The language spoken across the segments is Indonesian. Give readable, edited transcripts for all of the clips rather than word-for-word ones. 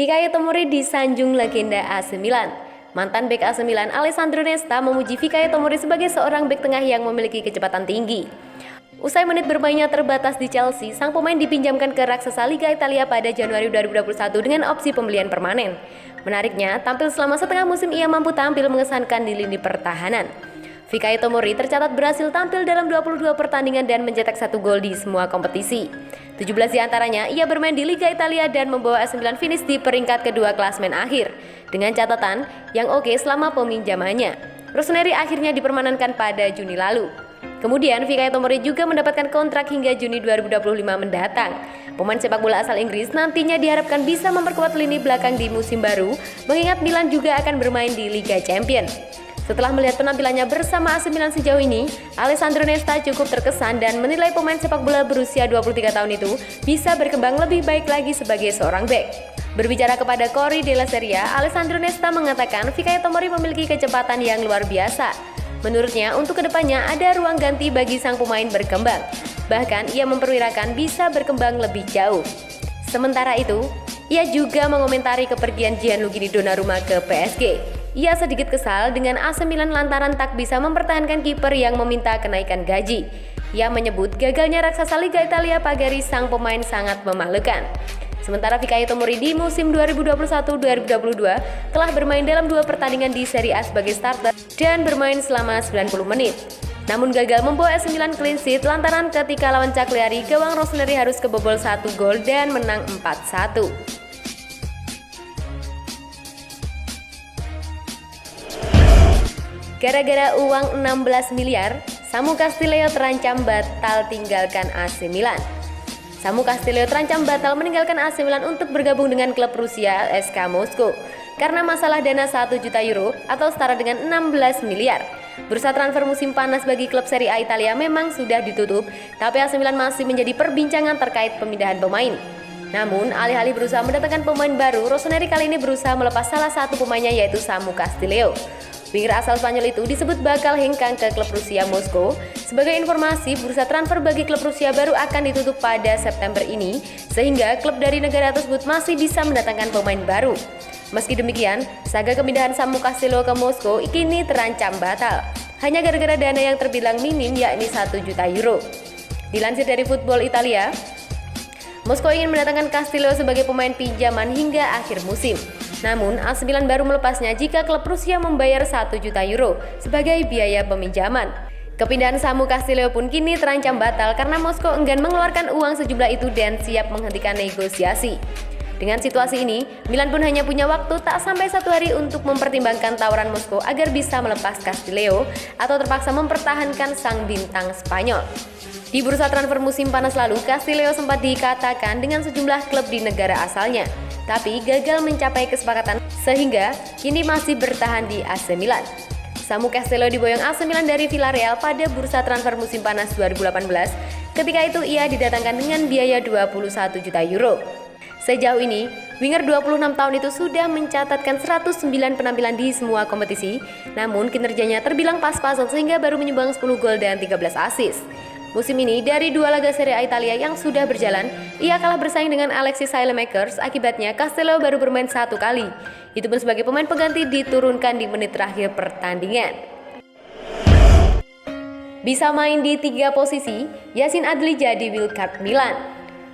Fikayo Tomori disanjung legenda AC Milan. Mantan bek AC Milan Alessandro Nesta memuji Fikayo Tomori sebagai seorang bek tengah yang memiliki kecepatan tinggi. Usai menit bermainnya terbatas di Chelsea, sang pemain dipinjamkan ke raksasa Liga Italia pada Januari 2021 dengan opsi pembelian permanen. Menariknya, tampil selama setengah musim ia mampu tampil mengesankan di lini pertahanan. Fikayo Tomori tercatat berhasil tampil dalam 22 pertandingan dan mencetak 1 gol di semua kompetisi. 17 diantaranya ia bermain di Liga Italia dan membawa AC Milan finish di peringkat kedua klasemen akhir dengan catatan yang oke selama peminjamannya. Rossoneri akhirnya dipermanenkan pada Juni lalu. Kemudian Fikayo Tomori juga mendapatkan kontrak hingga Juni 2025 mendatang. Pemain sepak bola asal Inggris nantinya diharapkan bisa memperkuat lini belakang di musim baru, mengingat Milan juga akan bermain di Liga Champions. Setelah melihat penampilannya bersama AC Milan sejauh ini, Alessandro Nesta cukup terkesan dan menilai pemain sepak bola berusia 23 tahun itu bisa berkembang lebih baik lagi sebagai seorang bek. Berbicara kepada Corriere della Serie, Alessandro Nesta mengatakan Fikayo Tomori memiliki kecepatan yang luar biasa. Menurutnya, untuk kedepannya ada ruang ganti bagi sang pemain berkembang. Bahkan, ia memperkirakan bisa berkembang lebih jauh. Sementara itu, ia juga mengomentari kepergian Gianluigi Donnarumma ke PSG. Ia sedikit kesal dengan AC Milan lantaran tak bisa mempertahankan kiper yang meminta kenaikan gaji. Ia menyebut gagalnya raksasa Liga Italia pagari sang pemain sangat memalukan. Sementara Fikayo Tomori di musim 2021-2022 telah bermain dalam 2 pertandingan di Serie A sebagai starter dan bermain selama 90 menit. Namun gagal membawa AC Milan clean sheet lantaran ketika lawan Cagliari gawang Rossoneri harus kebobol 1 gol dan menang 4-1. Gara-gara uang 16 miliar, Samu Castileo terancam batal tinggalkan AC Milan. Samu Castileo terancam batal meninggalkan AC Milan untuk bergabung dengan klub Rusia SK Moskow karena masalah dana 1 juta euro atau setara dengan 16 miliar. Bursa transfer musim panas bagi klub Serie A Italia memang sudah ditutup, tapi AC Milan masih menjadi perbincangan terkait pemindahan pemain. Namun, alih-alih berusaha mendatangkan pemain baru, Rossoneri kali ini berusaha melepas salah satu pemainnya yaitu Samu Castileo. Winger asal Spanyol itu disebut bakal hengkang ke klub Rusia Moskow. Sebagai informasi, bursa transfer bagi klub Rusia baru akan ditutup pada September ini, sehingga klub dari negara tersebut masih bisa mendatangkan pemain baru. Meski demikian, saga kemindahan Samu Castileo ke Moskow kini terancam batal, hanya gara-gara dana yang terbilang minim yakni 1 juta euro. Dilansir dari Football Italia, Moskow ingin mendatangkan Castileo sebagai pemain pinjaman hingga akhir musim. Namun, AC Milan baru melepasnya jika klub Rusia membayar 1 juta euro sebagai biaya peminjaman. Kepindahan Samu Castileo pun kini terancam batal karena Moskow enggan mengeluarkan uang sejumlah itu dan siap menghentikan negosiasi. Dengan situasi ini, Milan pun hanya punya waktu tak sampai 1 hari untuk mempertimbangkan tawaran Moskow agar bisa melepas Castileo atau terpaksa mempertahankan sang bintang Spanyol. Di bursa transfer musim panas lalu, Castileo sempat dikatakan dengan sejumlah klub di negara asalnya, tapi gagal mencapai kesepakatan sehingga kini masih bertahan di AC Milan. Samu Castileo diboyong AC Milan dari Villarreal pada bursa transfer musim panas 2018. Ketika itu ia didatangkan dengan biaya 21 juta euro. Sejauh ini, winger 26 tahun itu sudah mencatatkan 109 penampilan di semua kompetisi, namun kinerjanya terbilang pas-pasan sehingga baru menyumbang 10 gol dan 13 assist. Musim ini, dari 2 laga Serie A Italia yang sudah berjalan, ia kalah bersaing dengan Alexis Saelemaekers. Akibatnya, Castileo baru bermain 1 kali. Itu pun sebagai pemain pengganti diturunkan di menit terakhir pertandingan. Bisa main di 3 posisi, Yacine Adli jadi wildcard Milan.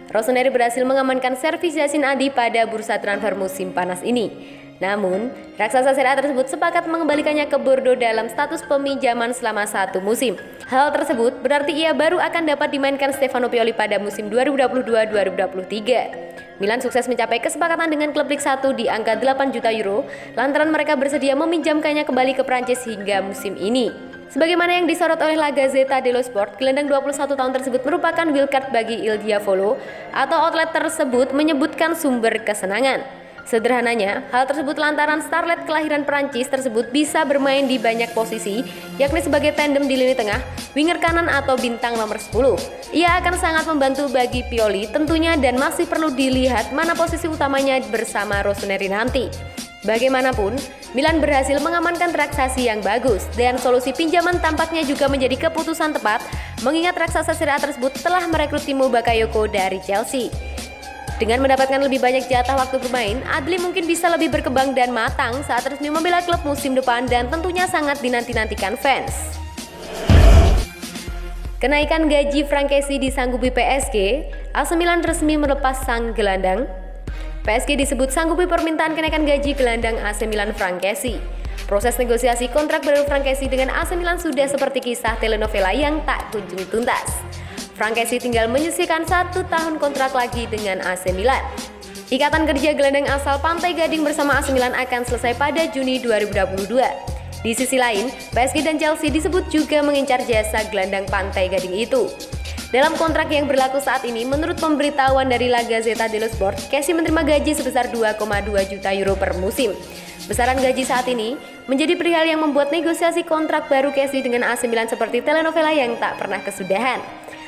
Rossoneri berhasil mengamankan servis Yacine Adli pada bursa transfer musim panas ini. Namun, raksasa Serie A tersebut sepakat mengembalikannya ke Bordeaux dalam status peminjaman selama 1 musim. Hal tersebut berarti ia baru akan dapat dimainkan Stefano Pioli pada musim 2022-2023. Milan sukses mencapai kesepakatan dengan klub Ligue 1 di angka 8 juta euro lantaran mereka bersedia meminjamkannya kembali ke Prancis hingga musim ini. Sebagaimana yang disorot oleh La Gazzetta dello Sport, gelandang 21 tahun tersebut merupakan wildcard bagi Il Diavolo atau outlet tersebut menyebutkan sumber kesenangan. Sederhananya, hal tersebut lantaran starlet kelahiran Perancis tersebut bisa bermain di banyak posisi, yakni sebagai tandem di lini tengah, winger kanan atau bintang nomor 10. Ia akan sangat membantu bagi Pioli tentunya dan masih perlu dilihat mana posisi utamanya bersama Rossoneri nanti. Bagaimanapun, Milan berhasil mengamankan transaksi yang bagus dan solusi pinjaman tampaknya juga menjadi keputusan tepat mengingat raksasa Serie A tersebut telah merekrut Timo Bakayoko dari Chelsea. Dengan mendapatkan lebih banyak jatah waktu bermain, Adli mungkin bisa lebih berkembang dan matang saat resmi membela klub musim depan dan tentunya sangat dinanti-nantikan fans. Kenaikan gaji Frank Kessie disanggupi PSG, AC Milan resmi melepas sang gelandang. PSG disebut sanggupi permintaan kenaikan gaji gelandang AC Milan Frank Kessie. Proses negosiasi kontrak baru Frank Kessie dengan AC Milan sudah seperti kisah telenovela yang tak kunjung tuntas. Frank Kessie tinggal menyisihkan 1 tahun kontrak lagi dengan AC Milan. Ikatan kerja gelandang asal Pantai Gading bersama AC Milan akan selesai pada Juni 2022. Di sisi lain, PSG dan Chelsea disebut juga mengincar jasa gelandang Pantai Gading itu. Dalam kontrak yang berlaku saat ini, menurut pemberitahuan dari La Gazzetta dello Sport, Kessie menerima gaji sebesar 2,2 juta euro per musim. Besaran gaji saat ini menjadi perihal yang membuat negosiasi kontrak baru Kessie dengan AC Milan seperti telenovela yang tak pernah kesudahan.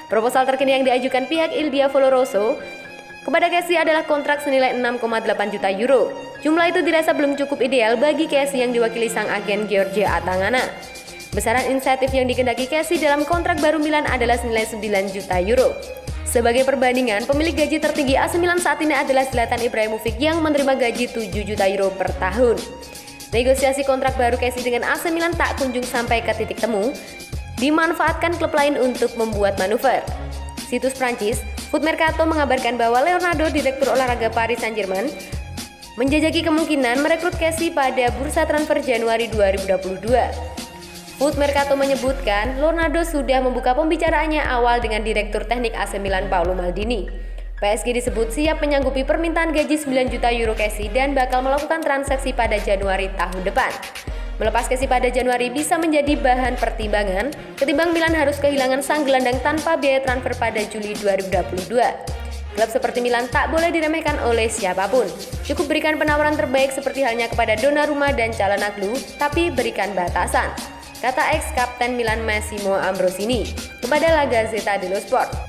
Proposal terkini yang diajukan pihak Il Diavolo Rosso kepada Kessie adalah kontrak senilai 6,8 juta euro. Jumlah itu dirasa belum cukup ideal bagi Kessie yang diwakili sang agen Giorgio Atangana. Besaran insentif yang dikehendaki Kessie dalam kontrak baru Milan adalah senilai 9 juta euro. Sebagai perbandingan, pemilik gaji tertinggi AC Milan saat ini adalah Zlatan Ibrahimovic yang menerima gaji 7 juta euro per tahun. Negosiasi kontrak baru Kessie dengan AC Milan tak kunjung sampai ke titik temu, dimanfaatkan klub lain untuk membuat manuver. Situs Prancis, Foot Mercato mengabarkan bahwa Leonardo, direktur olahraga Paris Saint-Germain, menjajaki kemungkinan merekrut Kessie pada bursa transfer Januari 2022. Foot Mercato menyebutkan Leonardo sudah membuka pembicaraannya awal dengan direktur teknik AC Milan Paolo Maldini. PSG disebut siap menyanggupi permintaan gaji 9 juta euro Kessie dan bakal melakukan transaksi pada Januari tahun depan. Melepas Kessie pada Januari bisa menjadi bahan pertimbangan ketimbang Milan harus kehilangan sang gelandang tanpa biaya transfer pada Juli 2022. Klub seperti Milan tak boleh diremehkan oleh siapapun. Cukup berikan penawaran terbaik seperti halnya kepada Donnarumma dan Çalhanoğlu, tapi berikan batasan, kata ex-kapten Milan Massimo Ambrosini kepada La Gazzetta dello Sport.